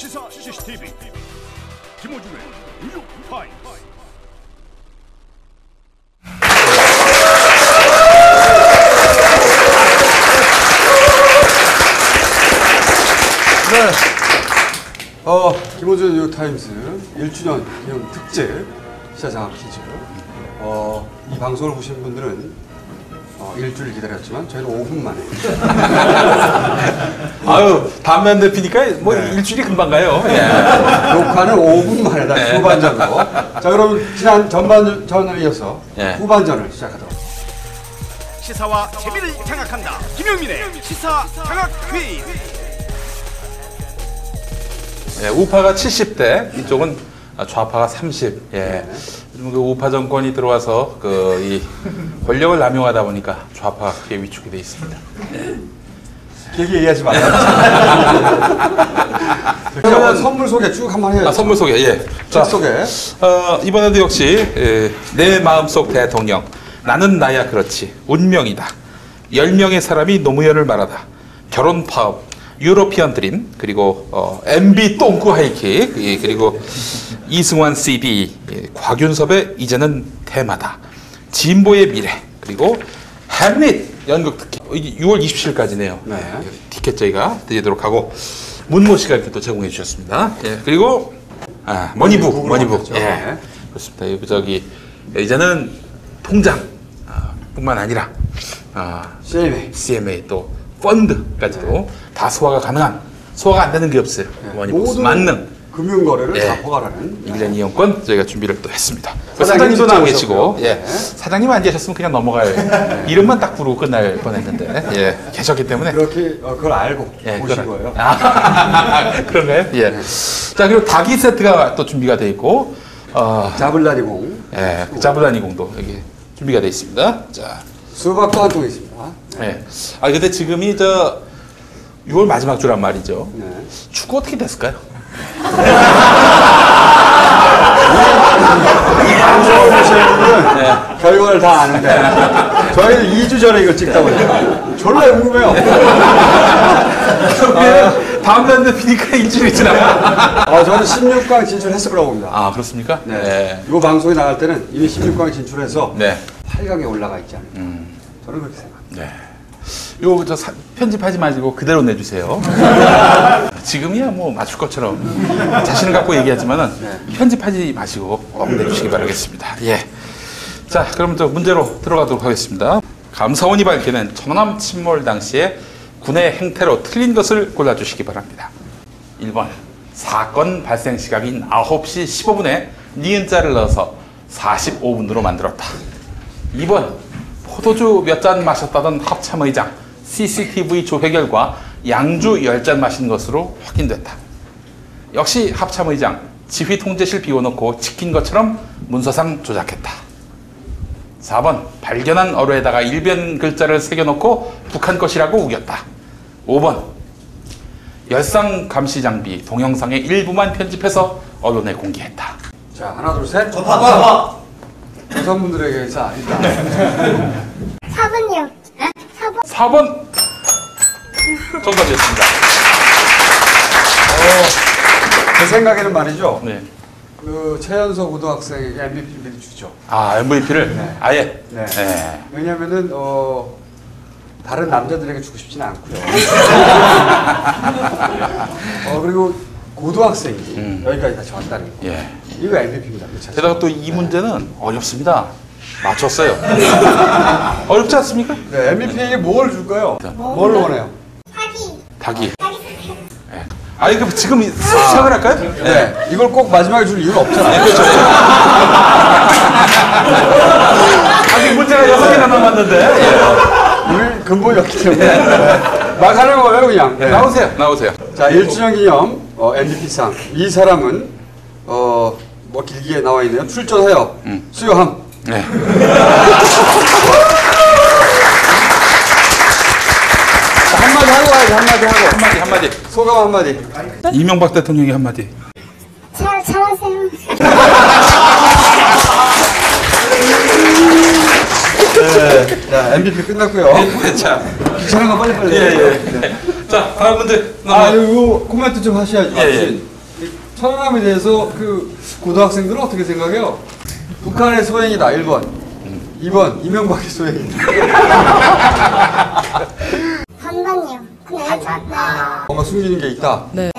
시사 CCTV 김호중의 뉴욕 타임스. 네. 김호중 뉴욕타임스 1주년 기념 특집 시사장학 퀴즈. 이 방송을 보시는 분들은 일주일 기다렸지만 저희는 5분 만에. 아유, 담배 한 대 피니까 뭐 네. 일주일이 금방 가요. 예. 녹화는 5분 만에 다 네. 후반전으로. 자, 그럼 지난 전반전을 이어서 네. 후반전을 시작하도록. 시사와 재미를 장악한다. 김용민의 시사 장악 퀴즈. 예, 우파가 70대, 이쪽은 좌파가 30. 예. 요즘 그 우파 정권이 들어와서 이 권력을 남용하다 보니까 좌파가 크게 위축이 돼 있습니다. 길게 얘기하지 말아요. 그러면 선물 소개 쭉 한번 해야죠. 선물 소개, 예. 자, 소개. 이번에도 역시 내 마음속 대통령, 나는 나야 그렇지, 운명이다, 10명의 사람이 노무현을 말하다, 결혼 파업, 유로피언 드림, 그리고 MB 똥구 하이킥, 예, 그리고 이승환 CD, 예, 곽윤섭의 이제는 테마다, 진보의 미래, 그리고 햄릿 연극 특집, 이게 6월 27일까지네요. 네. 티켓 저희가 드리도록 하고, 문모 씨가 이렇게 또 제공해 주셨습니다. 예, 그리고 머니북. 그렇죠. 예, 네. 그렇습니다. 이제는 통장 뿐만 아니라 CMA 또 펀드까지도 다 소화가 안 되는 게 없어요. 모든 만능 금융거래를 다 포괄하는 1년 이용권 저희가 준비를 또 했습니다. 사장님도 사장님도 나오 계시고, 나오셨고요. 예. 사장님 안 계셨으면 그냥 넘어갈 이름만 딱 부르고 끝날 뻔했는데, 예. 계셨기 때문에 그렇게 그걸 알고 오신 거예요. 그런가요? 예. 자, 그리고 닭이 세트가 또 준비가 돼 있고, 자블라니공, 예, 자블라니공도 여기 준비가 돼 있습니다. 자, 수박도 한 통 있습니다. 예. 근데 지금이 6월 마지막 주란 말이죠. 네. 축구 어떻게 됐을까요? 방송을 보시는 분들은 결과를 다 아는데 저희는 2주 전에 이걸 찍다 보니까 졸라 궁금해요. 다음 달에 피니까 일주일이 지나. 저는 16강 진출했을 거라고 봅니다. 그렇습니까? 네. 이 방송이 나갈 때는 이미 16강 진출해서 네. 8강에 올라가 있지 않을까. 저는 그렇게 생각합니다. 네. 요거 편집하지 마시고 그대로 내주세요. 지금이야 뭐 맞출 것처럼 자신을 갖고 얘기하지만은 편집하지 마시고 꼭 내주시기 바라겠습니다. 예. 자, 그럼 문제로 들어가도록 하겠습니다. 감사원이 밝혀낸 천안함 침몰 당시에 군의 행태로 틀린 것을 골라주시기 바랍니다. 1번, 사건 발생 시각인 9시 15분에 니은자를 넣어서 45분으로 만들었다. 2번, 포도주 몇 잔 마셨다던 합참의장 CCTV 조회 결과 양주 10잔 마신 것으로 확인됐다. 역시 합참의장 지휘 통제실 비워놓고 지킨 것처럼 문서상 조작했다. 4번, 발견한 어뢰에다가 일변 글자를 새겨놓고 북한 것이라고 우겼다. 5번, 열상 감시 장비 동영상의 일부만 편집해서 언론에 공개했다. 자, 하나, 둘, 셋. 봐봐. 여성분들에게 일단 4번이요. 4번 정답이었습니다. 제 생각에는 말이죠. 네. 최연소 고등학생에게 MVP를 주죠. MVP를 네. 아예. 네. 네. 왜냐면은 다른 남자들에게 주고 싶지는 않고요. 그리고 고등학생이 여기까지 같이 왔다는 거. 예. 이거 MVP입니다. 게다가 또 이 문제는 어렵습니다. 맞췄어요. 어렵지 않습니까? 네, MVP에게 뭘 줄까요? 뭘 원해요? 닭이. 네. 그럼 지금 시작을 할까요? 네. 이걸 꼭 마지막에 줄 이유는 없잖아요. 그렇죠. 아직 문제가 6개나 남았는데. 우리 근본이 없기 때문에. 막 하는 거예요, 그냥. 네. 나오세요. 자, 1주년 기념 MVP상. 이 사람은 뭐 길게 나와 있네요. 출전하여 수여함. 네. 한마디 하고 와야지. 한마디 하고. 한마디. 소감 한마디. 이명박 대통령이 한마디. 잘하세요. 네. 자, MVP 끝났고요. 자, 귀찮은 거 빨리빨리. 자, 다음 문제. 이거 코멘트 좀 하셔야죠. 예. 천안함에 대해서 그 고등학생들은 어떻게 생각해요? 북한의 소행이다 1번, 2번 이명박의 소행이다. 반반이요. 근데 뭔가 숨기는 게 있다. 근데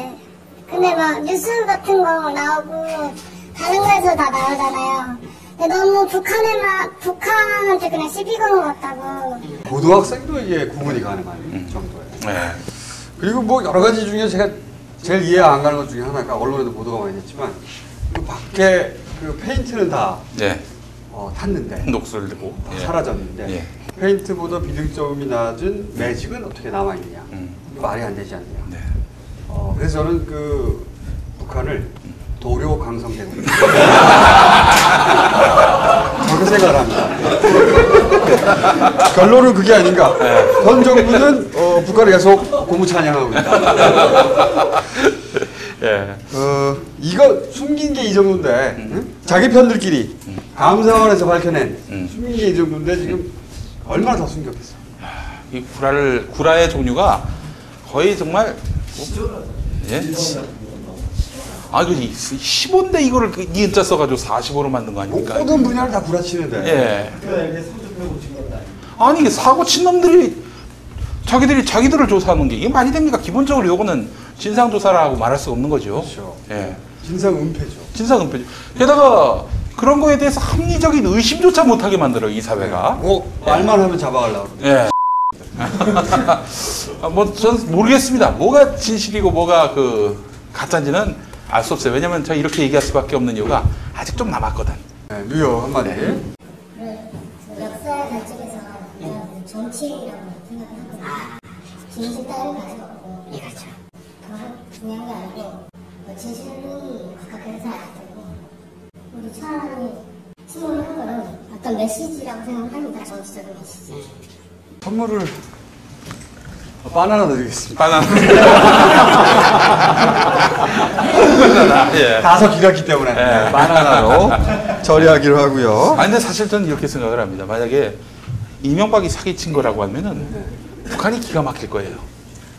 막 뉴스 같은 거 나오고 다른 거에서 다 나오잖아요. 근데 너무 북한한테 그냥 시비 거는 것 같다고. 고등학생도 이게 구분이 가능한 정도예요. 네. 그리고 뭐 여러 가지 중에 제가 제일 이해 안 가는 것 중에 하나가 언론에도 보도가 많이 됐지만 그 밖에 그 페인트는 다 네. 탔는데 녹슬 되고 다 사라졌는데 예. 페인트보다 비등점이 낮은 매직은 어떻게 남아있느냐. 말이 안 되지 않느냐. 네. 그래서 저는 그 북한을 도료 강성대국 그렇게 생각을 합니다. 결론은 그게 아닌가. 전 정부는 북한을 계속 고무 찬양하고 있다. 예. 이거 숨긴 게 이 정도인데 응? 자기 편들끼리 감사원에서 밝혀낸 숨긴 게 이 정도인데 지금 얼마나 더 숨겼겠어. 이 구라의 종류가 거의 정말 예? 아, 그 15인데 이거를 니은자 써가지고 45로 만든 거 아닙니까? 모든 분야를 다 구라치는데. 예. 아니, 사고 친 놈들이 자기들을 조사하는 게 이게 말이 됩니까? 기본적으로 요거는 진상조사라고 말할 수가 없는 거죠. 그렇죠. 예. 진상은폐죠. 진상은폐죠. 게다가 그런 거에 대해서 합리적인 의심조차 못하게 만들어요, 이 사회가. 말만 하면 잡아가려고. 예. 전 모르겠습니다. 뭐가 진실이고 뭐가 가짜인지는 알 수 없어요. 왜냐면 제가 이렇게 얘기할 수밖에 없는 이유가 아직 좀 남았거든. 네, 뉴욕 한마디. 역사의 관점에서 정치라고 생각을 하거든요. 진실 따위는 가지고 없고, 그렇죠. 더 중요한 게 아니고 진실은 각각에서 알아야 되고, 우리 천안함이 침몰을 한 거는 어떤 메시지라고 생각을 합니다. 정치적인 메시지. 선물을 바나나 드리겠습니다. 바나나. 예. 다소 길었기 때문에 예. 바나나로 처리하기로 하고요. 아니, 근데 사실 저는 이렇게 생각을 합니다. 만약에 이명박이 사기친 거라고 하면은 북한이 기가 막힐 거예요.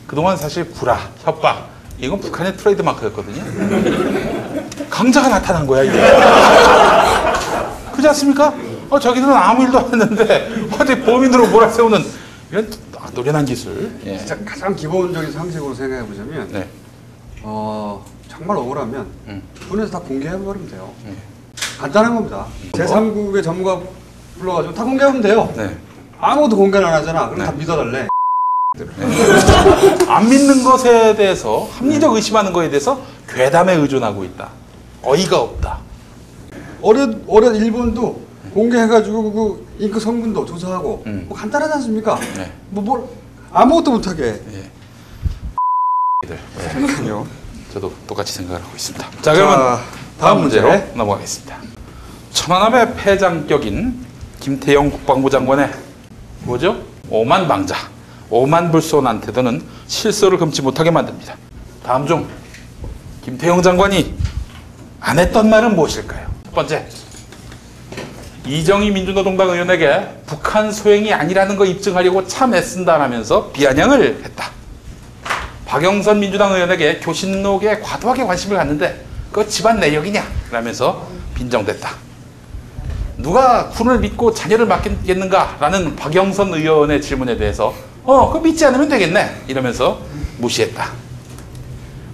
그동안 사실 불화, 협박, 이건 북한의 트레이드 마크였거든요. 강자가 나타난 거야, 이게. 그렇지 않습니까? 자기들은 아무 일도 안 했는데 어디 범인으로 몰아세우는 이런 노련한 기술. 예. 진짜 가장 기본적인 상식으로 생각해 보자면 네. 정말 억울하면 군에서 다 공개해버리면 돼요. 네. 간단한 겁니다. 제3국의 전문가 불러가지고 다 공개하면 돼요. 네. 아무것도 공개를 안 하잖아. 그럼 네. 다 믿어달래. 안 믿는 것에 대해서 합리적 의심하는 것에 대해서 괴담에 의존하고 있다. 어이가 없다. 어른 일본도 공개해가지고 그 잉크 성분도 조사하고 뭐 간단하지 않습니까? 네. 뭘 아무것도 못하게. 예. 그러니까요. 저도 똑같이 생각을 하고 있습니다. 자, 그러면 다음 문제로 넘어가겠습니다. 천안함의 패장격인 김태영 국방부 장관의 뭐죠? 오만방자, 오만불손한 태도는 실소를 금치 못하게 만듭니다. 다음 중 김태영 장관이 안 했던 말은 무엇일까요? 첫 번째, 이정희 민주노동당 의원에게 북한 소행이 아니라는 거 입증하려고 참 애쓴다라면서 비아냥을 했다. 박영선 민주당 의원에게 교신록에 과도하게 관심을 갖는데 그거 집안 내력이냐? 라면서 빈정댔다. 누가 군을 믿고 자녀를 맡겠는가? 라는 박영선 의원의 질문에 대해서 그거 믿지 않으면 되겠네. 이러면서 무시했다.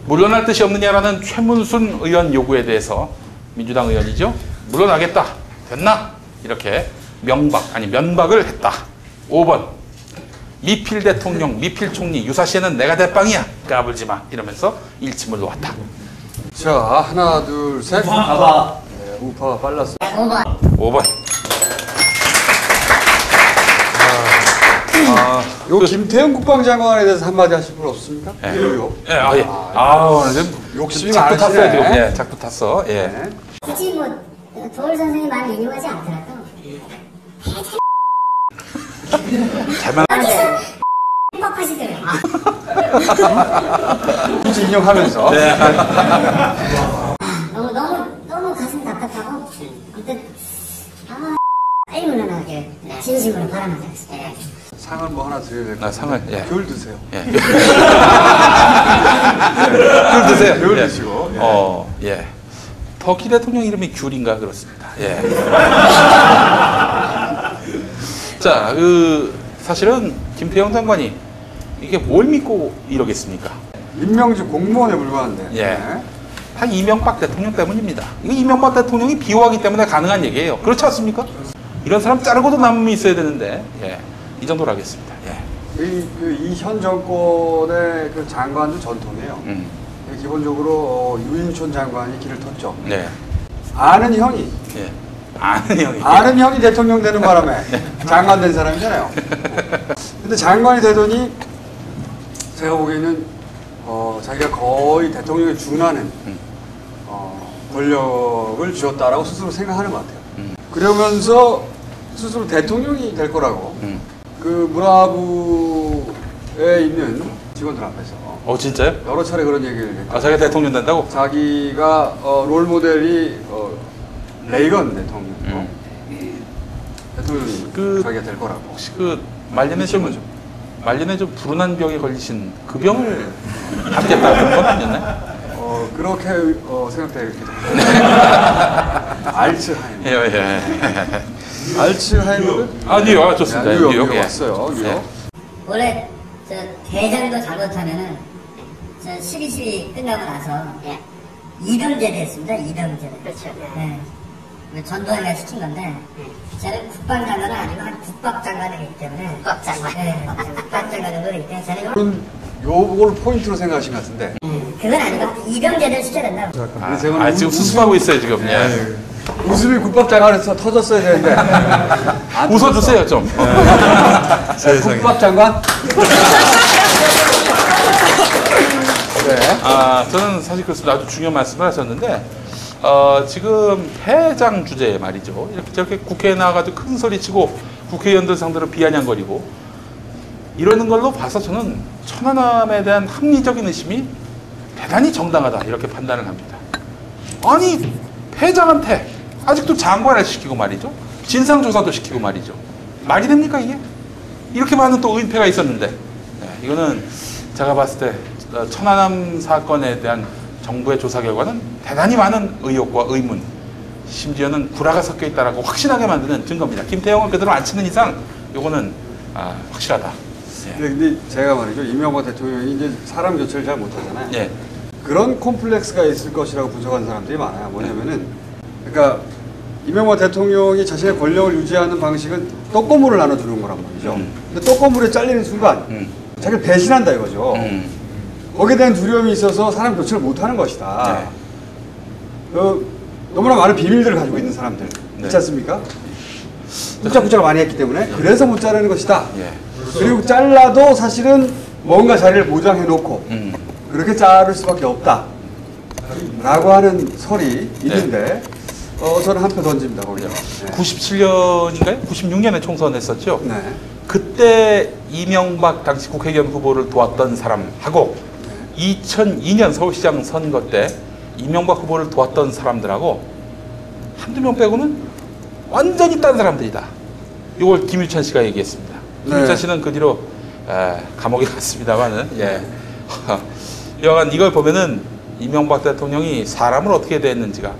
물러날 뜻이 없느냐라는 최문순 의원 요구에 대해서 민주당 의원이죠. 물러나겠다. 됐나? 이렇게 면박을 했다. 5번. 미필 대통령, 미필 총리, 유사시에는 내가 대빵이야. 까불지 마. 이러면서 일침을 놓았다. 자, 하나, 둘, 셋. 우파가. 네, 우파가 빨랐어. 5번. 요 김태형 국방장관에 대해서 한마디 하실 분 없습니까? 예. 요요. 예, 예. 욕심이 작두 탔어요, 많으시네. 지금. 예, 작두 탔어. 예. 네. 굳이 도울 선생님 말을 인용하지 않더라도 잘만 행복하시더라고요. 굳이 인용하면서. 네. 너무 가슴 답답하고 아무튼 빨리 물러나게 진심으로 바람하지 않습니다. 상을 뭐 하나 드려야 될 것 같아요. 상을, 예. 귤 드세요. 예. 귤 드세요. 귤 예. 드시고. 예. 예. 터키 대통령 이름이 귤인가 그렇습니다. 예. 자, 사실은 김태형 장관이 이게 뭘 믿고 이러겠습니까? 임명직 공무원에 불과한데. 예. 네. 다 이명박 대통령 때문입니다. 이거 이명박 대통령이 비호하기 때문에 가능한 얘기예요. 그렇지 않습니까? 이런 사람 자르고도 남음이 있어야 되는데, 예. 이 정도로 하겠습니다. 예. 이 현 정권의 그 장관도 전통이에요. 기본적으로 유인촌 장관이 길을 텄죠. 네. 아는 형이. 예. 아는 형이. 아는 형이 대통령 되는 바람에 장관 된 사람이잖아요. 근데 장관이 되더니 제가 보기에는 자기가 거의 대통령에 준하는 권력을 쥐었다라고 스스로 생각하는 것 같아요. 그러면서 스스로 대통령이 될 거라고 그 문화부에 있는 직원들 앞에서 진짜요? 여러 차례 그런 얘기를 했죠. 자기가 대통령 된다고? 자기가 롤 모델이 레이건 대통령 대통령이 자기가 될 거라고. 혹시 말년에 좀 불운한 병에 걸리신 그 병을 낫겠다 그런 건 아니었나요? 그렇게 생각되게 됩니다. 알츠하이머. 예. 알츠하이머는? 뉴욕 좋습니다. 뉴욕 예. 왔어요. 뉴욕. 예. 원래 저 대장도 잘못하면은 저 12.12 끝나고 나서 이병제대 했습니다. 이병제대. 그렇죠. 네. 전두환이가 시킨 건데 저는 국방장관은 아니고 한 국밥장관이기 때문에 국밥장관. 네. 국밥장관 정도 되기 때문에 저는 그럼 요걸 포인트로 생각하신 것 같은데. 그건 아니고 이병제대를 시켜야 된다고. 지금 수습하고 있어요 지금. 예. 웃음이 국밥장관에서 터졌어야 되는데. 웃어주세요 좀. 국밥장관? 네. 저는 사실 그렇습니다. 아주 중요한 말씀을 하셨는데 지금 해장 주제에 말이죠. 이렇게 저렇게 국회에 나와가지고 큰 소리치고 국회의원들 상대로 비아냥거리고 이러는 걸로 봐서 저는 천안함에 대한 합리적인 의심이 대단히 정당하다 이렇게 판단을 합니다. 아니 회장한테 아직도 장관을 시키고 말이죠. 진상조사도 시키고 말이죠. 말이 됩니까 이게? 이렇게 많은 또 의인패가 있었는데 이거는 제가 봤을 때 천안함 사건에 대한 정부의 조사 결과는 대단히 많은 의혹과 의문 심지어는 구라가 섞여 있다라고 확신하게 만드는 증거입니다. 김태형을 그대로 안 치는 이상 이거는 확실하다. 근데 제가 말이죠. 이명박 대통령이 이제 사람 교체를 잘 못하잖아요. 예. 그런 콤플렉스가 있을 것이라고 분석하는 사람들이 많아요. 뭐냐면은, 그러니까 이명박 대통령이 자신의 권력을 유지하는 방식은 떡고물을 나눠주는 거란 말이죠. 근데 떡고물에 잘리는 순간 자기를 배신한다 이거죠. 거기에 대한 두려움이 있어서 사람 교체를 못하는 것이다. 너무나 많은 비밀들을 가지고 있는 사람들 있지 않습니까? 굿작굿작을 많이 했기 때문에 그래서 못 자르는 것이다. 그리고 잘라도 사실은 뭔가 자리를 보장해 놓고 그렇게 자를 수밖에 없다 라고 하는 설이 있는데 저는 한 표 던집니다. 거기요. 97년인가요? 96년에 총선했었죠. 네. 그때 이명박 당시 국회의원 후보를 도왔던 사람하고 2002년 서울시장 선거 때 이명박 후보를 도왔던 사람들하고 한두 명 빼고는 완전히 딴 사람들이다. 이걸 김유찬 씨가 얘기했습니다. 김유찬 씨는 그 뒤로 감옥에 갔습니다만은 여하간 이걸 보면은 이명박 대통령이 사람을 어떻게 대했는지가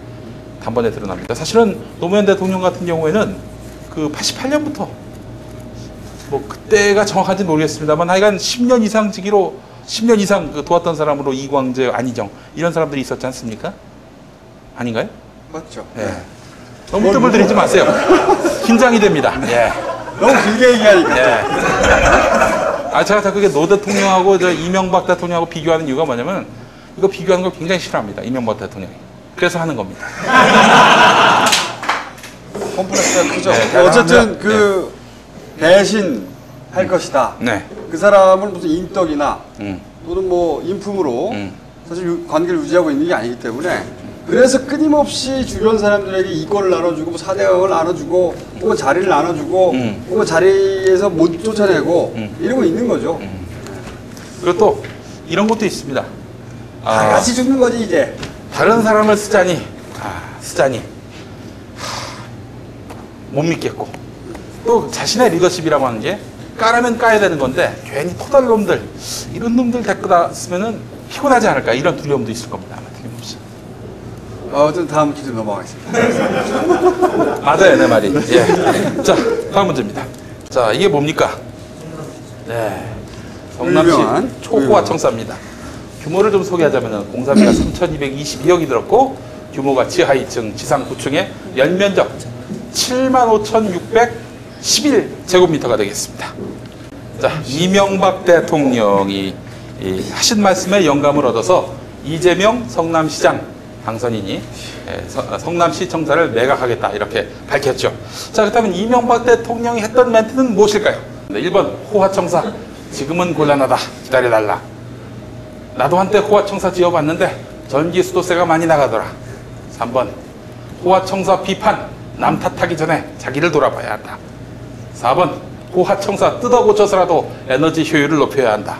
단번에 드러납니다. 사실은 노무현 대통령 같은 경우에는 그 88년부터 뭐 그때가 정확한지 모르겠습니다만 하여간 10년 이상 직위로 10년 이상 도왔던 사람으로 이광재, 안희정 이런 사람들이 있었지 않습니까? 아닌가요? 맞죠. 예. 너무 뜸을 들이지 마세요. 긴장이 됩니다. 예. 너무 길게 얘기하니까. 예. 제가 그게 노 대통령하고 이명박 대통령하고 비교하는 이유가 뭐냐면 이거 비교하는 걸 굉장히 싫어합니다. 이명박 대통령이. 그래서 하는 겁니다. 콤플렉스가 크죠. 네, 어쨌든 그 배신할 것이다. 네. 그 사람을 무슨 인덕이나 또는 뭐 인품으로 사실 관계를 유지하고 있는 게 아니기 때문에 그래서 끊임없이 주변 사람들에게 이권을 나눠주고 뭐 사대강을 나눠주고 혹은 자리를 나눠주고 혹은 자리에서 못 쫓아내고 이러고 있는 거죠. 그리고 또 이런 것도 있습니다. 다 같이 죽는 거지 이제. 다른 사람을 쓰자니 못 믿겠고 또 자신의 리더십이라고 하는 게 까라면 까야 되는 건데 괜히 토달놈들 이런 놈들 데리다 쓰면은 피곤하지 않을까 이런 두려움도 있을 겁니다. 아마 틀림없이. 좀 다음 퀴즈 넘어가겠습니다. 맞아요, 내 말이. 예. 자, 다음 문제입니다. 자, 이게 뭡니까? 네. 성남시 유명한 초호화 청사입니다. 규모를 좀 소개하자면 공사비가 3,222억이 들었고 규모가 지하 2층, 지상 9층에 연면적 75,611제곱미터가 되겠습니다. 자, 이명박 대통령이 하신 말씀에 영감을 얻어서 이재명 성남시장 당선인이 성남시 청사를 매각하겠다 이렇게 밝혔죠. 자, 그렇다면 이명박 대통령이 했던 멘트는 무엇일까요? 1번 호화청사 지금은 곤란하다 기다려달라. 나도 한때 호화청사 지어봤는데 전기수도세가 많이 나가더라. 3번 호화청사 비판 남 탓하기 전에 자기를 돌아봐야 한다. 4번 호화청사 뜯어 고쳐서라도 에너지 효율을 높여야 한다.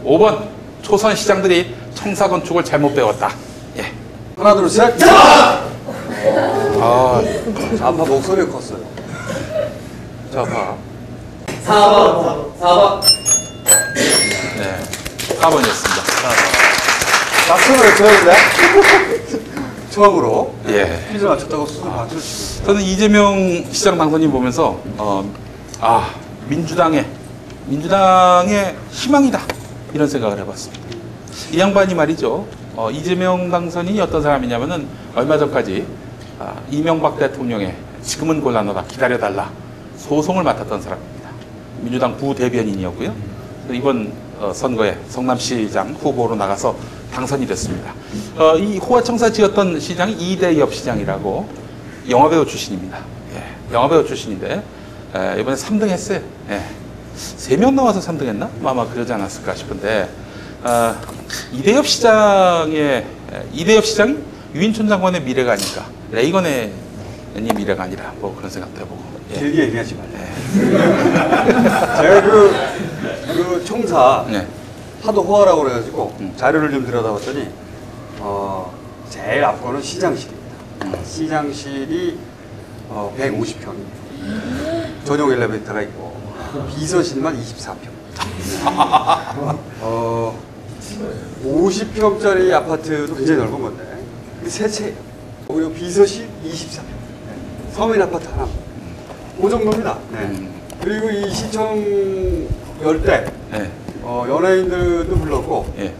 5번 초선 시장들이 청사 건축을 잘못 배웠다. 예. 하나, 둘, 셋. 아, 좌파 목소리가 컸어요. 좌파. 4번. 네. 4번이었습니다. 박수를 외쳐야겠네. 처음으로 예. 퀴즈 맞췄다고 수술 박수를 치고. 저는 이재명 시장 당선인 보면서 민주당의 희망이다 이런 생각을 해봤습니다. 이 양반이 말이죠. 이재명 당선인이 어떤 사람이냐면은 얼마 전까지 이명박 대통령의 지금은 곤란하다 기다려달라 소송을 맡았던 사람입니다. 민주당 부대변인이었고요. 이번 선거에 성남시장 후보로 나가서 당선이 됐습니다. 이 호화청사 지었던 시장이 이대엽 시장이라고 영화배우 출신입니다. 예, 영화배우 출신인데 이번에 3등 했어요. 예, 3명 나와서 3등 했나? 아마 그러지 않았을까 싶은데 이대엽 시장이 유인촌 장관의 미래가 아닐까. 레이건의 미래가 아니라 뭐 그런 생각도 해보고. 예. 길게 얘기하지 말래. 제가 그 청사 네. 하도 호화라고 그래가지고 자료를 좀 들여다봤더니 제일 앞거는 시장실입니다. 시장실이 150평입니다. 전용 엘리베이터가 있고 비서실만 24평. 50평짜리 아파트도 굉장히 넓은 건데 세 채예요. 그리고 비서실 24평. 서민 아파트 하나. 그 정도입니다. 네. 그리고 이 시청 열 때 네. 연예인들도 불렀고 예.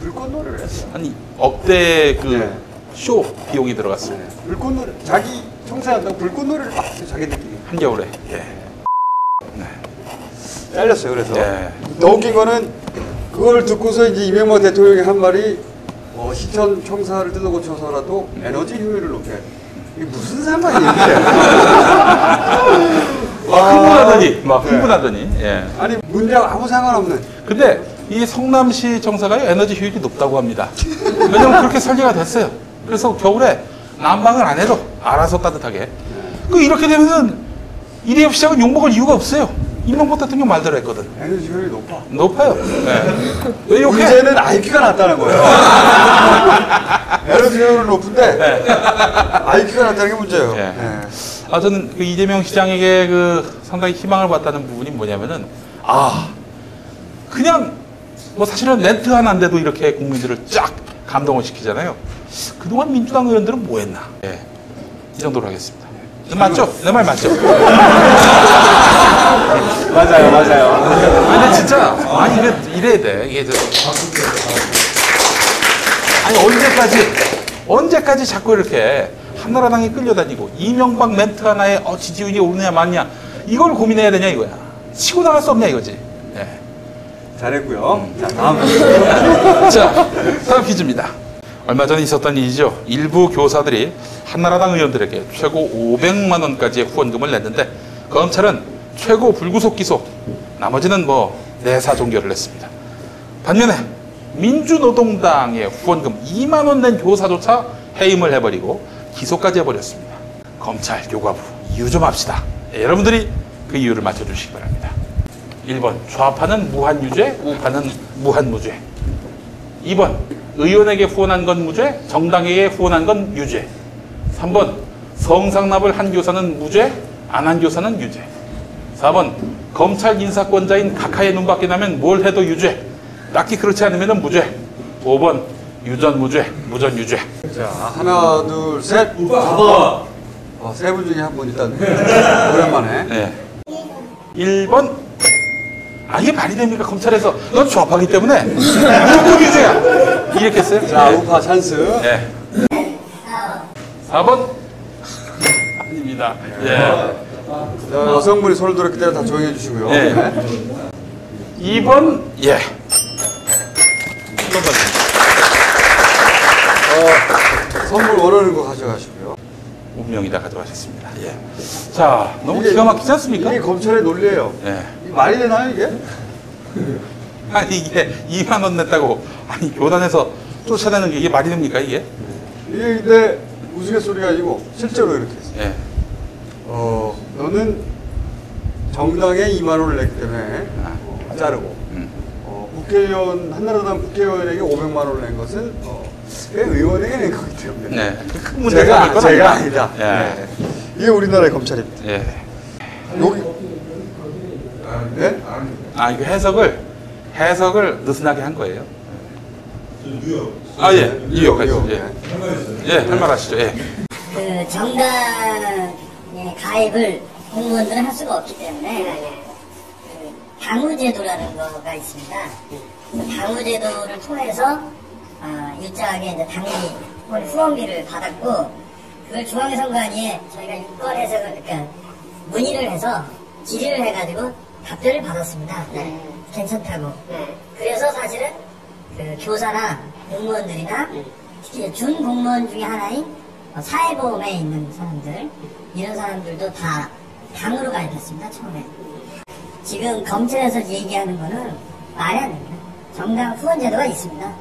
불꽃놀이를 했어요. 아니 억대 네. 쇼 비용이 들어갔습니다. 불꽃놀이 자기 청사한다고 불꽃놀이를 막 했어요. 자기들끼리 한겨울에. 예. 잘렸어요. 그래서 예. 더 웃긴 거는 그걸 듣고서 이제 이명박 대통령이 한 말이 시청 청사를 뜯어 고쳐서라도 에너지 효율을 높여야 돼. 이게 무슨 상관이에요? 막 흥분하더니. 예. 아니 문제하고 아무 상관없는. 근데 이 성남시 청사가 에너지 효율이 높다고 합니다. 왜냐면 그렇게 설계가 됐어요. 그래서 겨울에 난방을 안 해도 알아서 따뜻하게. 이렇게 되면은 이대엽 시장은 욕먹을 이유가 없어요. 이명박 대통령 말대로 했거든. 에너지 효율이 높아. 높아요. 네. 왜 욕해? 문제는 IQ가 낮다는 거예요. 에너지 효율은 높은데 IQ가 낮다는 게 문제예요. 예. 네. 저는 그 이재명 시장에게 상당히 희망을 봤다는 부분이 뭐냐면은 그냥 뭐 사실은 렌트 하나 안 돼도 이렇게 국민들을 쫙 감동을 시키잖아요. 그동안 민주당 의원들은 뭐 했나? 예. 이 정도로 하겠습니다. 맞죠? 내 말 맞죠? 맞아요. 근데 진짜 이래야 돼. 이게 언제까지 자꾸 이렇게 한나라당에 끌려다니고 이명박 멘트 하나에 지지율이 오느냐 마느냐 이걸 고민해야 되냐 이거야. 치고 나갈 수 없냐 이거지. 예. 잘했고요. 자, 다음. 자, 다음 퀴즈입니다. 얼마 전에 있었던 일이죠. 일부 교사들이 한나라당 의원들에게 최고 500만 원까지의 후원금을 냈는데 검찰은 최고 불구속 기소, 나머지는 내사 종결을 했습니다. 반면에 민주노동당의 후원금 2만 원 낸 교사조차 해임을 해버리고 기소까지 해버렸습니다. 검찰, 교과부 이유 좀 합시다. 여러분들이 그 이유를 맞춰주시기 바랍니다. 1번 좌파는 무한유죄, 우파는 무한무죄. 2번 의원에게 후원한 건 무죄, 정당에게 후원한 건 유죄. 3번 성상납을 한 교사는 무죄, 안 한 교사는 유죄. 4번 검찰 인사권자인 각하의 눈밖에 나면 뭘 해도 유죄, 딱히 그렇지 않으면 무죄. 5번 유전무죄, 무전유죄. 자, 하나, 둘, 셋. 4번. 세 분 중에 한 분 일단 오랜만에. 네. 1번. 아, 이게 말이 됩니까? 검찰에서 넌 조합하기 때문에 무전유죄야. 이렇게 했어요? 자, 네. 우파 찬스. 네. 4번. 아닙니다. 예. 자, 여성분이 손을 들었기 때문에 다 조용히 해주시고요. 네. 네. 2번. 예. 선물 원하는 거 가져가시고요. 운명이 다 가져가셨습니다. 예. 자, 너무 기가 막히지 않습니까? 이게 검찰의 논리예요. 예. 이게 말이 되나요, 이게? 아니, 이게 2만 원 냈다고, 아니, 교단에서 쫓아내는 게 이게 말이 됩니까, 이게? 이게 근데 우스갯소리가 아니고 실제로 이렇게 했어요. 예. 너는 정당에 2만 원을 냈기 때문에 자르고 국회의원, 한나라당 국회의원에게 500만 원을 낸 것은 그냥 의원에게 낸 거기 때문에 네. 큰 문제가 아닐 건 제가 아니다. 아니다. 예. 네. 이게 우리나라의 검찰입니다. 예. 여기 네? 아, 이거 해석을 느슨하게 한 거예요. 아, 예. 뉴욕까지. 예. 예, 할 말 하시죠. 예. 그 정당에 가입을 공무원들은 할 수가 없기 때문에 그 당후제도라는 거가 있습니다. 그 당후제도를 통해서 일정하게 이제 당비 혹은 후원비를 받았고 그걸 중앙선관위에 저희가 유권 해석을 그러니까 문의를 해서 질의를 해가지고 답변을 받았습니다. 괜찮다고. 그래서 사실은 그 교사나 공무원들이나 특히 준공무원 중에 하나인 사회보험에 있는 사람들 이런 사람들도 다 당으로 가입했습니다. 처음에. 지금 검찰에서 얘기하는 거는 말이 안 됩니다. 정당 후원제도가 있습니다.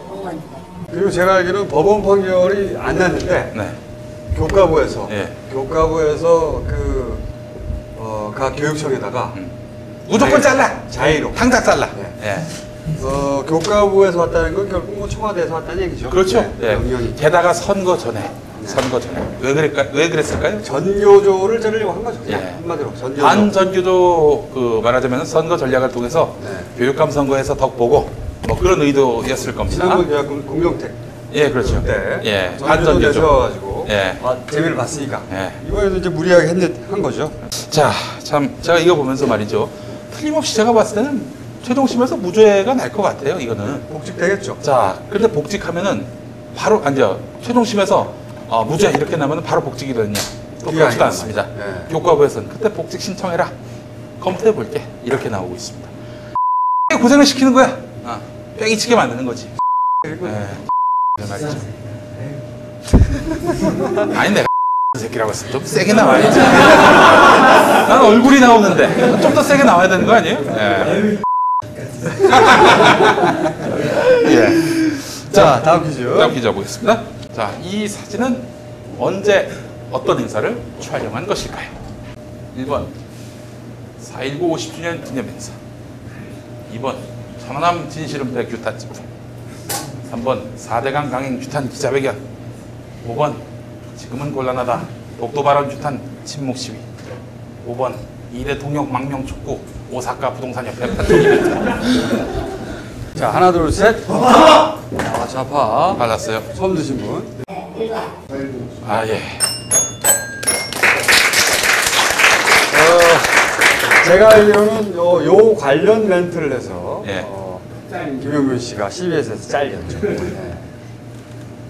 공무원들. 그리고 제가 알기로는 법원 판결이 안 났는데 네. 교과부에서 예. 각 교육청에다가 무조건 잘라! 자의로 당장 잘라! 네. 예. 교과부에서 왔다는 건 결국 뭐 청와대에서 왔다는 얘기죠. 그렇죠. 네, 예. 명령이. 게다가 선거 전에. 왜 그랬을까요? 전교조를 자르려고 한 거죠. 그냥 예. 한마디로 전교조. 반전교조 그 말하자면 선거 전략을 통해서 네. 교육감 선거에서 덕 보고 뭐 그런 의도였을 겁니다. 지난번 제가 공정택 예, 그렇죠. 때 예, 전교조 반전교조. 세워가지고 예. 재미를 봤으니까 예. 이번에도 이제 무리하게 한 거죠. 자, 참 제가 이거 보면서 말이죠. 틀림없이 제가 봤을 때는 최종심에서 무죄가 날 것 같아요. 이거는. 복직되겠죠. 자, 근데 복직하면은 바로 최종심에서 무죄 이렇게 나면은 바로 복직이 되느냐? 또 그게 그렇지도 아니란 않습니다. 말이죠. 예. 교과부에서는 그때 복직 신청해라. 검토해 볼게. 이렇게 나오고 있습니다. 고생을 시키는 거야. 뺑이 치게 만드는 거지. 네, 말이죠. 아니 내가 새끼라고 했으면 좀 세게 나와야지. 난 얼굴이 나오는데 좀 더 세게 나와야 되는 거 아니에요? 예. 예. 자, 다음 퀴즈. 다음 퀴즈 보겠습니다. 자, 이 사진은 언제 어떤 행사를 촬영한 것일까요? 1번 4.19 50주년 기념행사, 2번 천안함 진실은폐 규탄 집회, 3번 4대강 강행 규탄 기자회견, 5번 지금은 곤란하다 독도 발언 규탄 침묵 시위, 5번 이 대통령 망명 촉구 오사카 부동산 협회 단독 이벤트. 자, 하나, 둘, 셋. 좌파. 받았어요. 처음 드신 분. 아, 예. 제가 알기로는 요 관련 멘트를 해서 예. 김용균 씨가 CBS에서 잘렸죠. 네.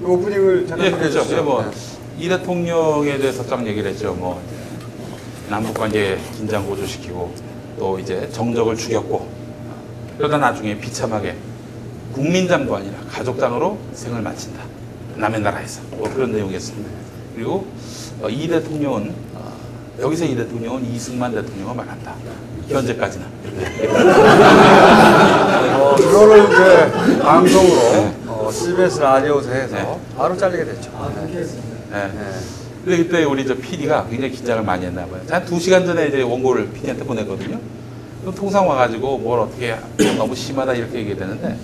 이 오프닝을 잠깐 예, 소개해 그렇죠. 주시죠. 뭐, 네. 이 대통령에 대해서 쫙 얘기를 했죠. 뭐, 남북관계 긴장 고조시키고, 또 이제 정적을 죽였고, 그러다 나중에 비참하게 국민당도 아니라 가족당으로 생을 마친다. 남의 나라에서. 뭐 그런 내용이었습니다. 그리고 이 대통령은, 여기서 이 대통령은 이승만 대통령을 말한다. 현재까지는. 그거를 이제 방송으로 CBS 라디오에서 해서 네. 바로 잘리게 됐죠. 네. 근데 그때 우리 저 PD가 굉장히 긴장을 많이 했나 봐요. 한 2시간 전에 이제 원고를 PD한테 보냈거든요. 그럼 통상 와가지고 뭘 어떻게 너무 심하다 이렇게 얘기되는데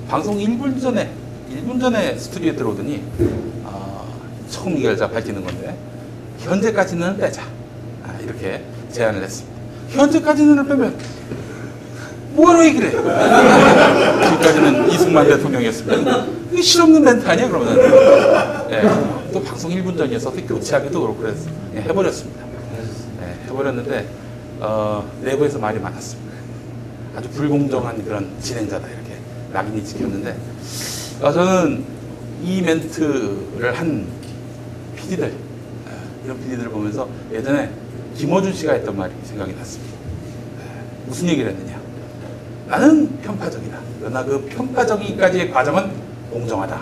방송 1분 전에 스튜디오에 들어오더니 처음 이걸 밝히는 건데 현재까지는 빼자. 이렇게 제안을 했습니다. 현재까지는 빼면 뭐하러 얘기를 해? 지금까지는 이승만 대통령이었습니다. 이게 실없는 멘트 아니야, 그러면? 예, 또 방송 1분 전이어서 어떻게 교체하기도 그렇고 그래서 예, 해버렸습니다. 예, 해버렸는데, 내부에서 말이 많았습니다. 아주 불공정한 그런 진행자다, 이렇게 낙인이 찍혔는데, 저는 이 멘트를 한 PD들, 이런 PD들을 보면서 예전에 김어준 씨가 했던 말이 생각이 났습니다. 무슨 얘기를 했느냐? 나는 편파적이다. 그러나 그 편파적이기까지의 과정은 공정하다.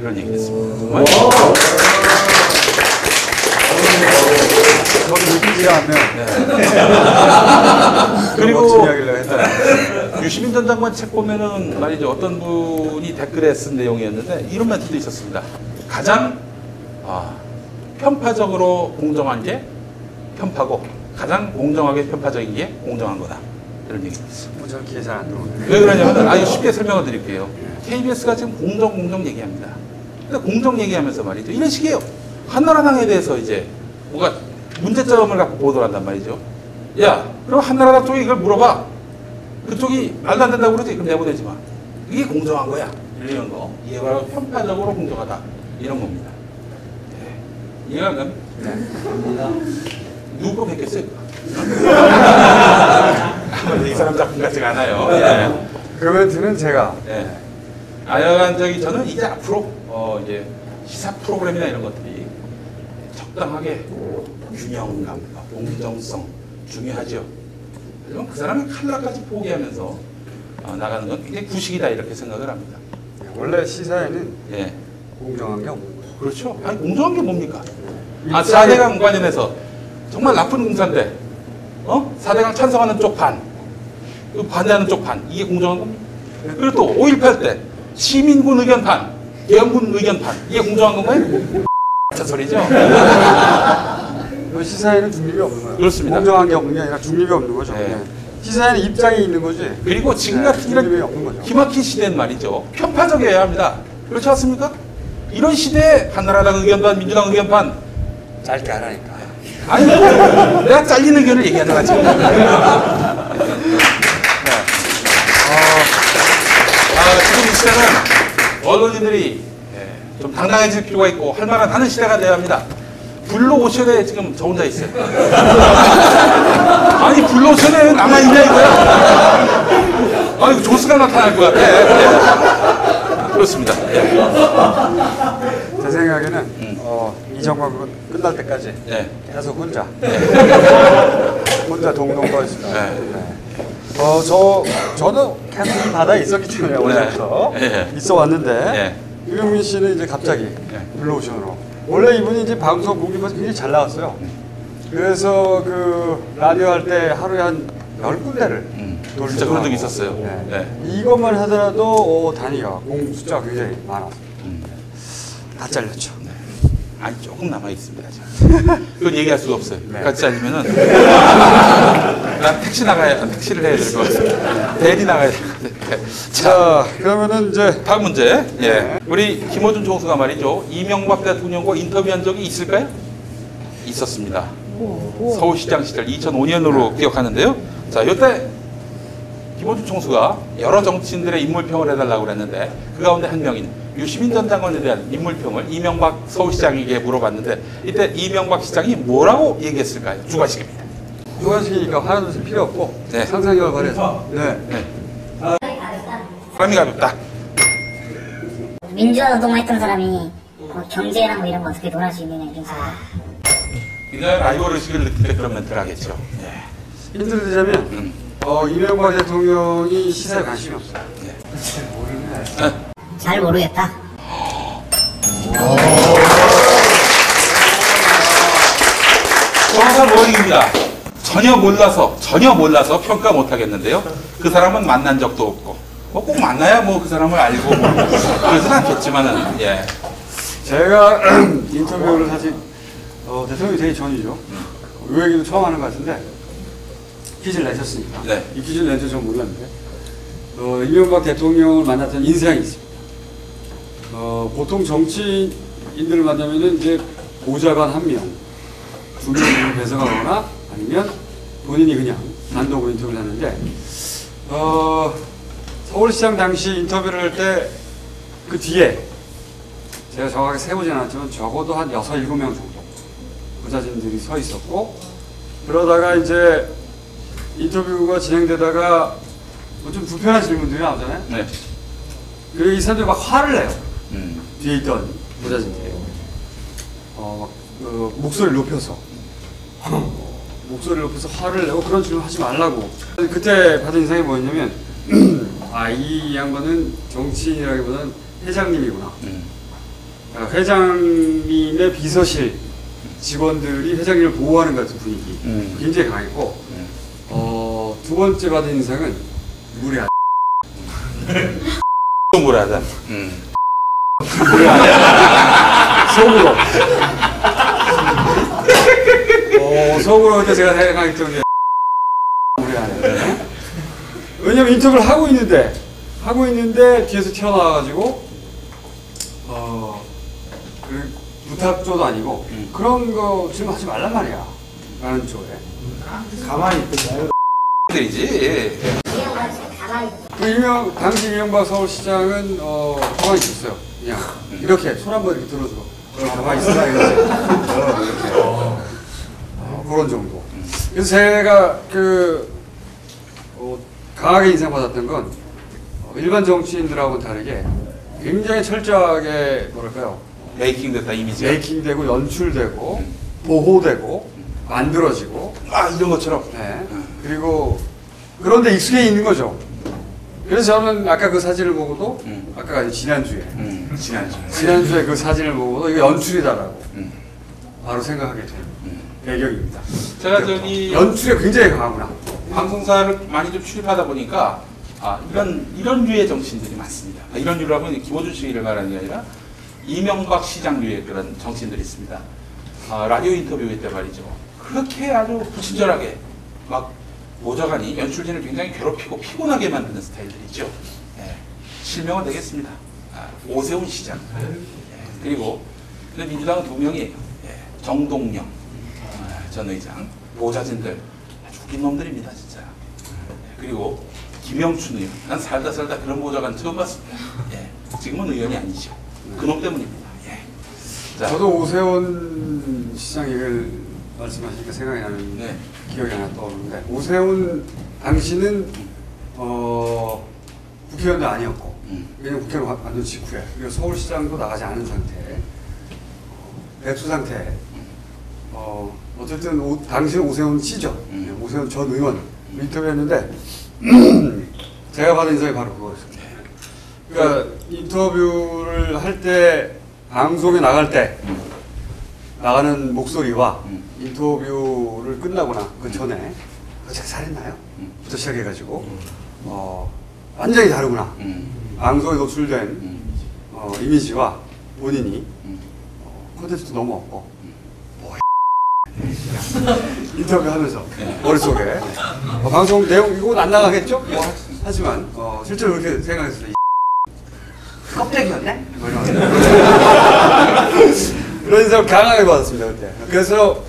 이런 얘기를 했습니다. 정말. 저는 느끼지가 않네요. 그리고 이야기를 했잖아요. 유시민 전 장관 책 보면은 말이죠. 어떤 분이 댓글에 쓴 내용이었는데 이런 멘트도 있었습니다. 가장 편파적으로 공정한 게 편파고 가장 공정하게 편파적인 게 공정한 거다. 이런 얘기 있습니다. 저는 기회 잘 안 들어오네요. 왜 그러냐면 아주 쉽게 설명을 드릴게요. KBS가 지금 공정 얘기합니다. 근데 공정 얘기하면서 말이죠. 이런 식이에요. 한나라당에 대해서 이제 뭔가 문제점을 갖고 보도를 한단 말이죠. 야, 그럼 한나라당 쪽에 이걸 물어봐. 그쪽이 말도 안 된다고 그러지? 그럼 내보내지 마. 이게 공정한 거야. 이런 거. 이게 바로 편파적으로 공정하다. 이런 겁니다. 네. 이해가 안 갑니까? 네. 누구 뵙겠어요? 이 사람 작품 같지가 않아요. 예. 그 멘트는 제가 예. 하여간 저는 이제 앞으로 이제 시사 프로그램이나 이런 것들이 적당하게 균형감, 공정성 중요하죠. 하지만 그 사람의 칼라까지 포기하면서 나가는 건 굉장히 구식이다 이렇게 생각을 합니다. 원래 시사에는 예. 공정한 게 없는 거예요. 그렇죠. 아니 공정한 게 뭡니까? 4대강 관련해서 정말 나쁜 공사인데 4대강 찬성하는 쪽 반, 반대하는 쪽 반, 이게 공정한 겁니까? 그리고 또 5.18 때 시민군 의견 반, 계엄군 의견 반, 이게 공정한 건가요? 저 소리죠. 시사에는 중립이 없는 거예요. 그렇습니다. 공정한 게 없는 게 아니라 중립이 없는 거죠. 네. 시사에는 입장이 있는 거지. 그리고 지금 같은 중립이 이런 없는 거죠. 기막힌 시대는 말이죠. 편파적이어야 합니다. 그렇지 않습니까? 이런 시대에 한나라당 의견 반, 민주당 의견 반. 짧게 하라니까. 아니, 내가 잘린 의견을 얘기하는 거지. 지금 이 시대는 언론인들이 좀 당당해질 필요가 있고 할 만한 하는 시대가 돼야 합니다. 블루오션에 지금 저 혼자 있어요. 아니 블루오션에 남아있냐 이거야. 아니 조스가 나타날 것 같아. 그렇습니다. 제 생각에는 이 정권은 끝날 때까지 계속 혼자 동동거 있습니다. 저는 계속 이 바다에 있었기 때문에 원래부터 있어 왔는데 유명민 씨는 이제 갑자기 블루오션으로. 원래 이분이 이제 방송 공개해서 굉장히 잘 나왔어요. 그래서 그 라디오 할 때 하루에 한 10군데를 진짜 그런 적이 있었어요. 이것만 하더라도 단위가 숫자가 굉장히 많았어요. 다 잘렸죠. 아니 조금 남아 있습니다. 그건 얘기할 수가 없어요. 같이 아니면은 난 택시를 해야 될 것 같아요. 대리 나가야 될 것 같아요. 자, 그러면은 이제 다음 문제. 우리 김어준 총수가 말이죠. 이명박 대통령과 인터뷰한 적이 있을까요? 있었습니다. 서울시장 시절 2005년으로 기억하는데요. 자, 이때 김어준 총수가 여러 정치인들의 인물평을 해달라고 그랬는데 그 가운데 한 명인 유시민 전 장관에 대한 인물평을 이명박 서울시장에게 물어봤는데 이때 이명박 시장이 뭐라고 얘기했을까요? 주관식입니다. 주관식이니까 하나도 필요 없고 상상력을 발휘해서 사람이 가볍다. 민주화 노동을 했던 사람이 경제랑 뭐 이런 거 어떻게 논할 수 있느냐 이런 생각. 굉장히 라이벌 의식을 느낄 때 그런 멘트를 하겠죠. 힌트를 드자면 이명박 대통령이 시사에 관심이 없어요. 잘 모르겠다. 정확한 워딩입니다. 전혀 몰라서 평가 못 하겠는데요. 그 사람은 만난 적도 없고, 꼭 만나야 그 사람을 알고 그러진 않겠지만은, 제가 인터뷰를 사실 대통령이 되기 전이죠. 이 얘기도 처음 하는 것 같은데 퀴즈를 내셨으니까. 이 퀴즈를 낸줄 전 몰랐는데 이명박 대통령을 만났던 인상이 있습니다. 보통 정치인들을 만나면은 이제 보좌관 한 명, 두 명을 배석하거나 아니면 본인이 그냥 단독으로 인터뷰를 하는데 서울시장 당시 인터뷰를 할 때 그 뒤에 제가 정확하게 세보진 않았지만 적어도 한 6, 7명 정도 보좌진들이 서 있었고, 그러다가 이제 인터뷰가 진행되다가 뭐 좀 불편한 질문들이 나오잖아요. 네. 그리고 이 사람들이 막 화를 내요. 뒤에 있던 보좌진들이. 목소리를 높여서. 목소리를 높여서 화를 내고 그런 질문 하지 말라고. 그때 받은 인상이 뭐였냐면, 이 양반은 정치인이라기보다는 회장님이구나. 회장님의 비서실 직원들이 회장님을 보호하는 것 같은 분위기. 굉장히 강했고, 두 번째 받은 인상은 무례하다. 무례하다. 속으로. 속으로 그때 제가 생각했던 게 무례하네. 왜냐면 인터뷰를 하고 있는데 뒤에서 튀어나와가지고 부탁조도 아니고 그런 거 지금 하지 말란 말이야 라는 쪽에 가만히 있겠어요. 들이지. 당시 이명박 서울시장은 가만히 있었어요. 그냥 이렇게 손 한번 이렇게 들어주고 가만히 있으라 이렇게 그런 정도. 그래서 제가 강하게 인상받았던 건 일반 정치인들하고는 다르게 굉장히 철저하게 뭐랄까요, 메이킹됐다 이미지가. 메이킹되고 연출되고 보호되고 만들어지고 이런 것처럼. 네. 그리고 그런데 익숙해 있는 거죠. 그래서 저는 아까 그 사진을 보고도 아까 아니 지난주에 그 사진을 보고도 이거 연출이다라고 바로 생각하게 된 배경입니다. 제가 저기 연출이 굉장히 강하구나. 방송사를 많이 좀 출입하다 보니까 이런 류의 정치인들이 많습니다. 이런 류라면 김어준 씨를 말하는 게 아니라 이명박 시장류의 그런 정치인들이 있습니다. 라디오 인터뷰 때 말이죠. 그렇게 아주 불친절하게 막 보좌관이 연출진을 굉장히 괴롭히고 피곤하게 만드는 스타일들이죠. 예. 실명은 되겠습니다. 오세훈 시장. 그리고 민주당은 2명이에요. 정동영 전 의장. 보좌진들 아주 웃긴 놈들입니다, 진짜. 그리고 김영춘 의원. 난 살다 그런 보좌관 처음 봤습니다. 지금은 의원이 아니죠. 그놈 때문입니다. 자, 저도 오세훈 시장 얘기를 말씀하시니까 생각이 나는 기억이 하나 떠오르는데, 오세훈 당시는 국회의원도 아니었고, 왜냐면 국회의원 완전 직후에, 그리고 서울시장도 나가지 않은 상태, 백수 상태. 어쨌든 당시는 오세훈 씨죠. 오세훈 전 의원 인터뷰했는데 제가 받은 인상이 바로 그거였습니다. 그러니까 인터뷰를 할 때, 방송에 나갈 때 나가는 목소리와 인터뷰를 끝나거나 그 전에 제가 잘했나요? 부터 시작해가지고 완전히 다르구나. 방송에 노출된 이미지와 본인이 콘텐츠도 너무 없고 인터뷰하면서 머릿속에 방송 내용 이건 안 나가겠죠? 하지만 실제로 그렇게 생각했어요. 껍데기였네? 그런 인상을 강하게 받았습니다 그때. 그래서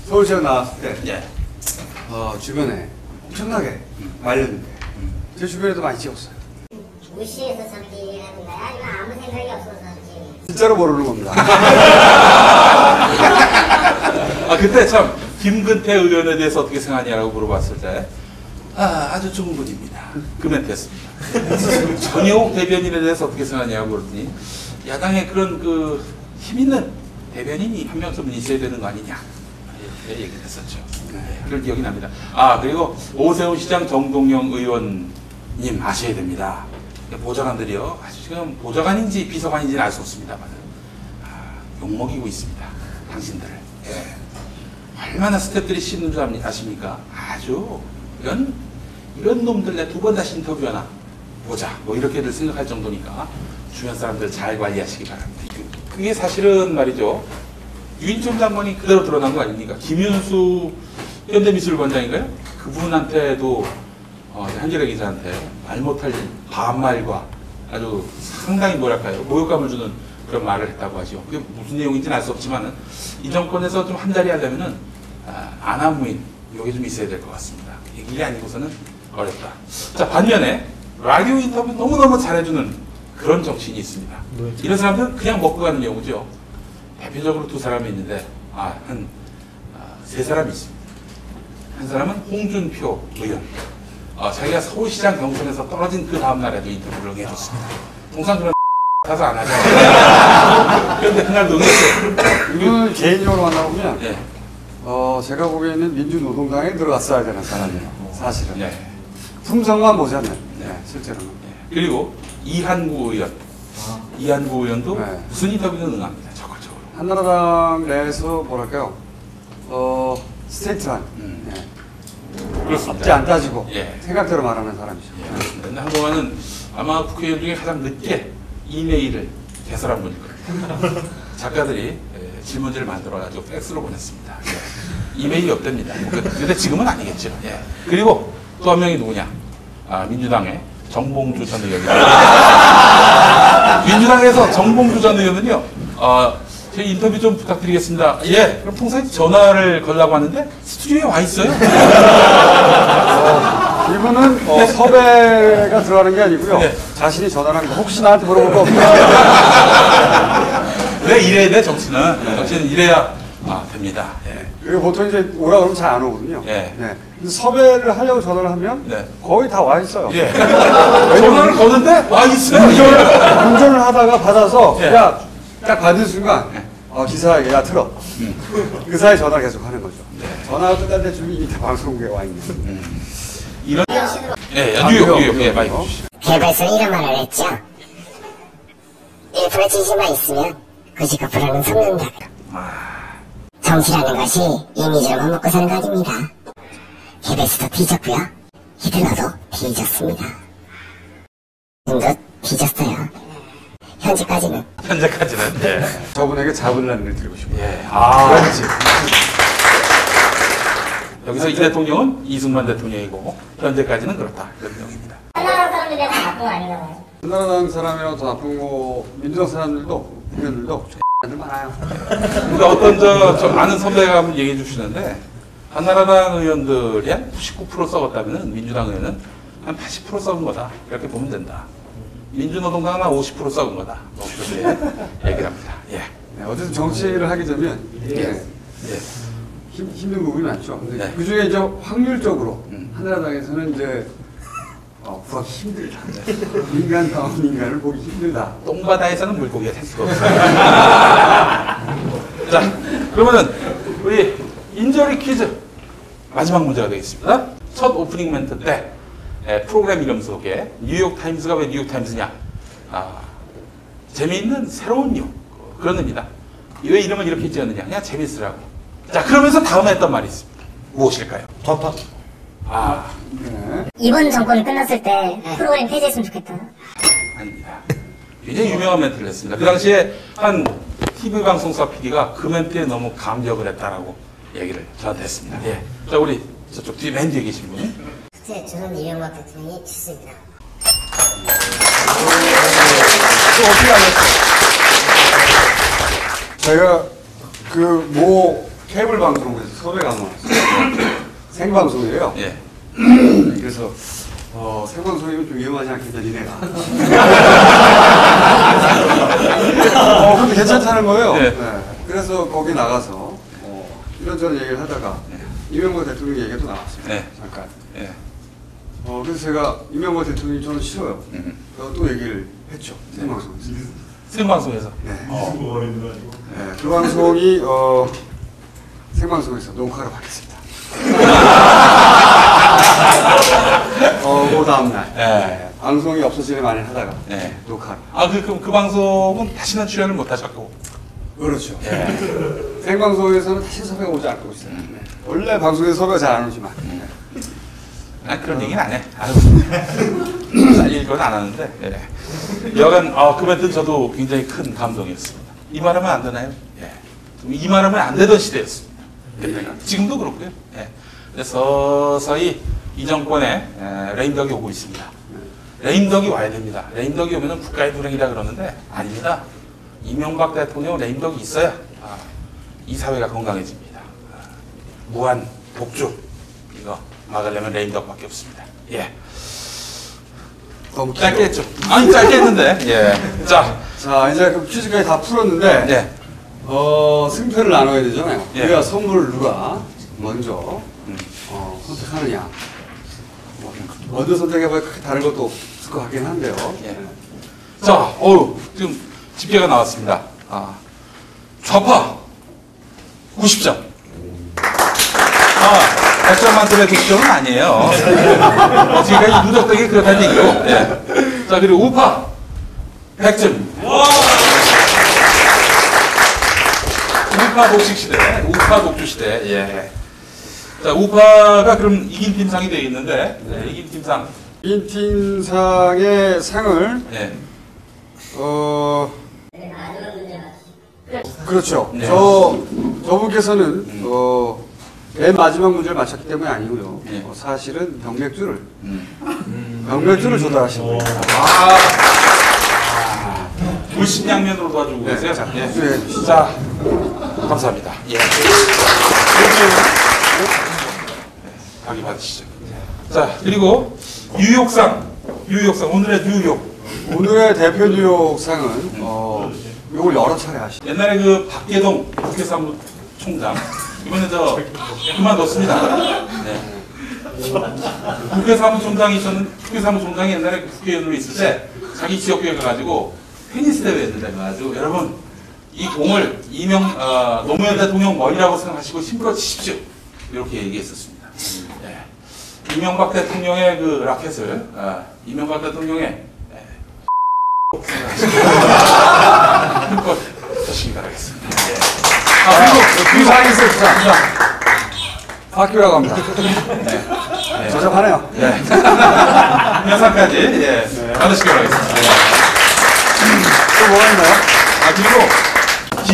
서울시장 나왔을 때 주변에 엄청나게 말렸는데 제 주변에도 많이 찍었어요. 무시해서 저렇게 하는 거야? 아니면 아무 생각이 없어서 저렇게? 진짜로 모르는 겁니다. 그때 참 김근태 의원에 대해서 어떻게 생각하냐라고 물어봤을 때 아주 좋은 분입니다. 그 멘트였습니다. 전용욱 대변인에 대해서 어떻게 생각하냐고 그랬더니 야당에 그런 힘 있는 대변인이 한 명쯤은 있어야 되는 거 아니냐 이렇게 얘기를 했었죠. 그런 기억이 납니다. 그리고 오세훈 시장, 정동영 의원님 아셔야 됩니다. 보좌관들이요, 아주 지금 보좌관인지 비서관인지는 알 수 없습니다만 욕먹이고 있습니다. 당신들을. 얼마나 스태프들이 씹는 줄 아십니까? 아주 이런 놈들 내 2번 다시 인터뷰하나 보자 뭐 이렇게들 생각할 정도니까 주변 사람들 잘 관리하시기 바랍니다. 그게 사실은 말이죠, 유인촌 장관이 그대로 드러난 거 아닙니까? 김윤수 현대미술관장인가요? 그분한테도 한겨레 기자한테 말 못할 반말과 아주 상당히 뭐랄까요, 모욕감을 주는 그런 말을 했다고 하죠. 그게 무슨 내용인지는 알 수 없지만은 이 정권에서 좀 한자리 하려면은 안하무인 요게 좀 있어야 될 것 같습니다. 이게 아니고서는 어렵다. 자, 반면에 라디오 인터뷰 너무너무 잘해주는 그런 정치인이 있습니다. 이런 사람들은 그냥 먹고 가는 경우죠. 대표적으로 두 사람이 있는데, 세 사람이 있습니다. 한 사람은 홍준표 의원. 자기가 서울시장 경선에서 떨어진 그 다음날에도 인터뷰를 해줬습니다. 통상 그런 사서 안 하죠. 그런데 그날 응했어요. 이분은 개인적으로 만나보면, 예. 제가 보기에는 민주노동당에 들어갔어야 되는 사람이에요. 사실은. 예. 품성만 보자면, 실제로는. 그리고 이한구 의원. 이한구 의원도 네. 무슨 인터뷰는 응합니다. 적극적으로. 한나라당 내에서 뭐랄까요, 스테이트한, 그렇습니다. 앞뒤 안 따지고, 예. 생각대로 말하는 사람이죠. 그런데 한동안은 아마 국회의원 중에 가장 늦게 이메일을 개설한 분일 거예요. 작가들이 질문지를 만들어가지고 팩스로 보냈습니다. 예. 이메일이 없답니다. 근데 지금은 아니겠죠. 예. 그리고 또 한 명이 누구냐? 민주당의 정봉주 전 의원입니다. 민주당에서 정봉주 전 의원은요, 제 인터뷰 좀 부탁드리겠습니다. 예, 그럼 평소에 전화를 걸라고 하는데 스튜디오에 와 있어요. 이분은 섭외가 들어가는 게 아니고요. 네. 자신이 전화를 하는 거 혹시 나한테 물어볼 거 없냐? 왜 이래야 돼, 정치는? 정치는 이래야 됩니다. 예. 그리고 보통 이제 오라 그러면 잘 안 오거든요. 예. 네. 근데 섭외를 하려고 전화를 하면 네. 거의 다 와 있어요. 예. 전화를 거는데 와 있어요. 운전을 하다가 받아서 예. 야, 딱 받은 순간 기사에게 야 틀어. 그 사이 전화를 계속 하는 거죠. 전화가 끝날 때쯤 이미 다 방송국에 와 있는. 이런. 예, 뉴욕, 예, 많이 주시죠. 개발서 이런 말을 했죠. 1% 지지만 있으면 그 직업으로는 속는다. 정치라는 것이 이미지로만 먹고 사는 거 아닙니다. 개발서도 뒤졌고요. 히틀러도 뒤졌습니다. 도 뒤졌어요. 현재까지는. 예. 저분에게 자분란을 드리고 싶어요. 예. 그렇지. 여기서 이 대통령은 이승만 대통령이고 현재까지는 그렇다. 그런 내용입니다. 한나라 사람들이 다 나쁜 거 아닌가 봐요. 한나라당 사람이랑 더 나쁜 거 민주당 사람들도 의원들도 X들 많아요. 그러니까 어떤 저 아는 선배가 한번 얘기해 주시는데 한나라당 의원들이 한 99% 썩었다면 민주당 의원은 한 80% 썩은 거다. 이렇게 보면 된다. 민주노동당은 한 50% 썩은 거다. 그렇게 얘기를 합니다. 예. 네, 어쨌든 정치를 하게 되면 예. 힘든 부분이 많죠. 근데 네. 그 중에 이제 확률적으로 한나라당에서는 이제 구하기 힘들다. 인간다운 인간을 보기 힘들다. 똥바다에서는 물고기가 될 수가 없어요. 자, 그러면은 우리 인저리 퀴즈 마지막 문제가 되겠습니다. 첫 오프닝 멘트 때 프로그램 이름 속에 뉴욕타임스가 왜 뉴욕타임스냐? 재미있는 새로운 뉴 그런 의미다. 왜 이름을 이렇게 지었느냐? 그냥 재밌으라고. 자, 그러면서 다음에 했던 말이 있습니다. 무엇일까요? 덮어. 네. 이번 정권이 끝났을 때 프로그램 폐지했으면 좋겠다. 아닙니다. 굉장히 유명한 멘트를 했습니다. 그 당시에 한 TV 방송사 PD가 그 멘트에 너무 감격을 했다라고 얘기를 저한테 했습니다. 예. 자, 우리 저쪽 뒤에 맨 뒤에 계신 분. 그때 저는 이명박 대통령이 죽습니다. 또 어떻게 알았어요? 제가 그 모 케이블 방송국에서 섭외가 한 번 왔어요. 생방송이에요. 예. 그래서 생방송이면 좀 위험하지 않겠냐 니네가. 근데 괜찮다는 거예요. 네. 네. 그래서 거기 나가서 이런저런 얘기를 하다가 이명박 대통령 얘기가 또 나왔어요. 네. 잠깐. 예. 그래서 제가 이명박 대통령이 저는 싫어요. 또 얘기를 했죠. 생방송에서. 생방송에서. 네. 네. 그 방송이 생방송에서 녹화를 받겠습니다. 그 다음날. 네. 방송이 없어지는 만에 하다가 네. 녹화를. 그 방송은 다시는 출연을 못 하셨고. 그렇죠. 예. 생방송에서는 다시 섭외가 오지 않고 있어요. 네. 원래 방송에서 섭외가 잘 안 오지만. 난 그런 얘기는 안 해. 잘릴 건 안 하는데. 예. 여간, 그 멘트는 저도 굉장히 큰 감동이었습니다. 이 말하면 안 되나요? 예. 이 말하면 안 되던 시대였습니다. 그때가. 지금도 그렇고요. 예. 그래서 서서히 이 정권에 레임덕이 오고 있습니다. 레임덕이 와야 됩니다. 레임덕이 오면 국가의 불행이다 그러는데 아닙니다. 이명박 대통령 레임덕이 있어야 이 사회가 건강해집니다. 무한 독주 이거 막으려면 레임덕밖에 없습니다. 예. 너무 짧게 했죠. 아니, 짧게 했는데. 예. 자, 이제 그 퀴즈까지 다 풀었는데, 예. 승패를 나눠야 되잖아요. 예. 그래야 선물을 누가 먼저 선택하느냐. 먼저 선택해봐야 크게 다른 것도 없을 것 같긴 한데요. 예. 자, 지금 집계가 나왔습니다. 좌파 90점. 100점 만점의 100점은 아니에요. 지금까지 누적되게 그렇다는 얘기고. 예. 자, 그리고 우파 100점입니다. 우파 독식 시대, 우파 독주 시대. 예. 자, 우파가 그럼 이긴 팀상이 되어 있는데, 네, 이긴 팀상. 이 팀상의 상을, 예. 그렇죠. 네. 저분께서는, 맨 마지막 문제를 맞췄기 때문이 아니고요. 예. 사실은 병맥주를 조달하신 거예요. 물심양면으로 도와주고 계세요. 자, 예. 수고해 주시죠. 자, 감사합니다. 예. 박이 받으시죠. 자, 그리고 뉴욕상, 오늘의 뉴욕. 오늘의 대표 뉴욕상은, 요걸 여러 차례 하시죠. 옛날에 그 박계동 국회사무총장, 이번에 그만뒀습니다. 네. 국회사무총장이 옛날에 국회의원으로 있을 때 자기 지역구에 가가지고 테니스 대회 했는데 가지고 여러분 이 공을 노무현 대통령 머리라고 생각하시고 힘들어 치십시오. 이렇게 얘기했었습니다. 네. 이명박 대통령의 그 라켓을 이명박 대통령의 힘껏 드시기 바라겠습니다. 네. 그리고 부상이 있었습니다. 박규라고 합니다. 네. 저접하네요. 네. 영상까지 받으시기 바라겠습니다. 또 뭐가 있나요? 그리고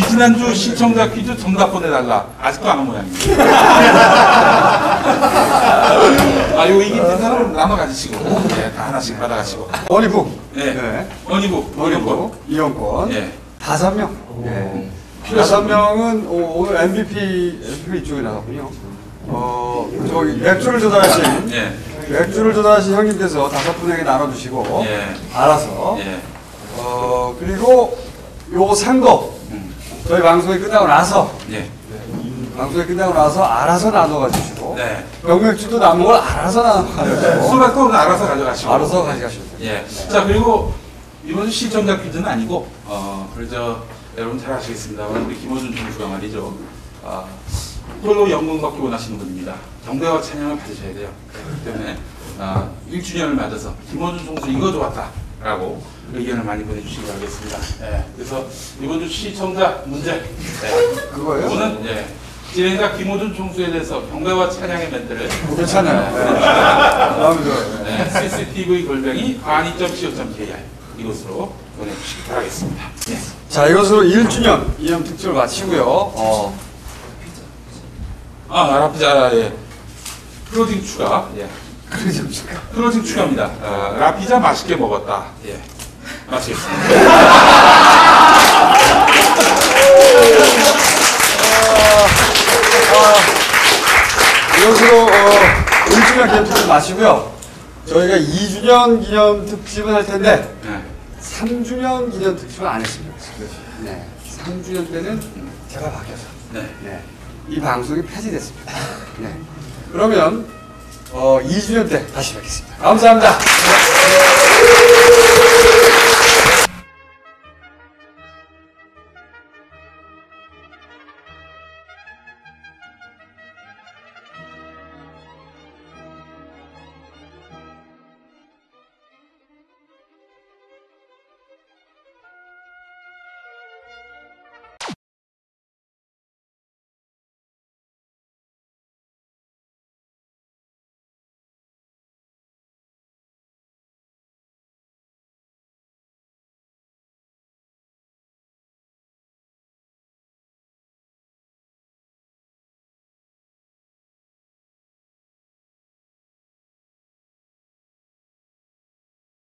지난주 시청자 퀴즈 정답 보내달라. 아직도 안 온 모양입니다. 요 이긴 팀사람 나눠 가지시고, 다 하나씩 받아가시고. 원희북. 네. 원희북, 이용권. 예. 5명. 네. 5명은 오늘 MVP 이쪽에 나갔군요. 저기 맥주를 조달하신 예. 형님께서 5분에게 나눠주시고 예. 알아서. 예. 그리고 요 상도 저희 방송이 끝나고 나서 예. 알아서 나눠가 주시고 네. 병맥주도 남은 걸 알아서 나눠가지고 수박도 알아서 가져가시고. 알아서 가져가시면 돼요. 예. 자, 그리고 이번 주 시청자 퀴즈는 아니고, 여러분 잘 아시겠습니다만, 우리 김호준 총수가 말이죠. 프로로 연금 받기 원하시는 분입니다. 경배와 찬양을 받으셔야 돼요. 그렇기 때문에, 1주년을 맞아서 김호준 총수 이거 좋았다라고 의견을 많이 보내주시기 바라겠습니다. 예. 그래서 이번 주 시청자 문제. 그거예요? 이거는, 진행자 김호준 총수에 대해서 경배와 찬양의 멘트를. 괜찮아요. 마음에 들어요. 네, CCTV 골뱅이 관이.co.kr 이곳으로 보내주시기 바라겠습니다. 예. 자, 이것으로 1주년 기념 특집을 마치고요. 라피자, 예. 클로징 추가, 예. 클로징 추가입니다. 라피자 맛있게 먹었다. 예. 마치겠습니다. 이것으로 1주년 기념 특집 마치고요. 저희가 2주년 기념 특집은 할 텐데, 네. 3주년 기념 특집은 안 했습니다. 네. 3주년 때는 제가 바뀌어서. 네. 네. 이 방송이 폐지됐습니다. 네. 그러면 2주년 때 다시 뵙겠습니다. 감사합니다.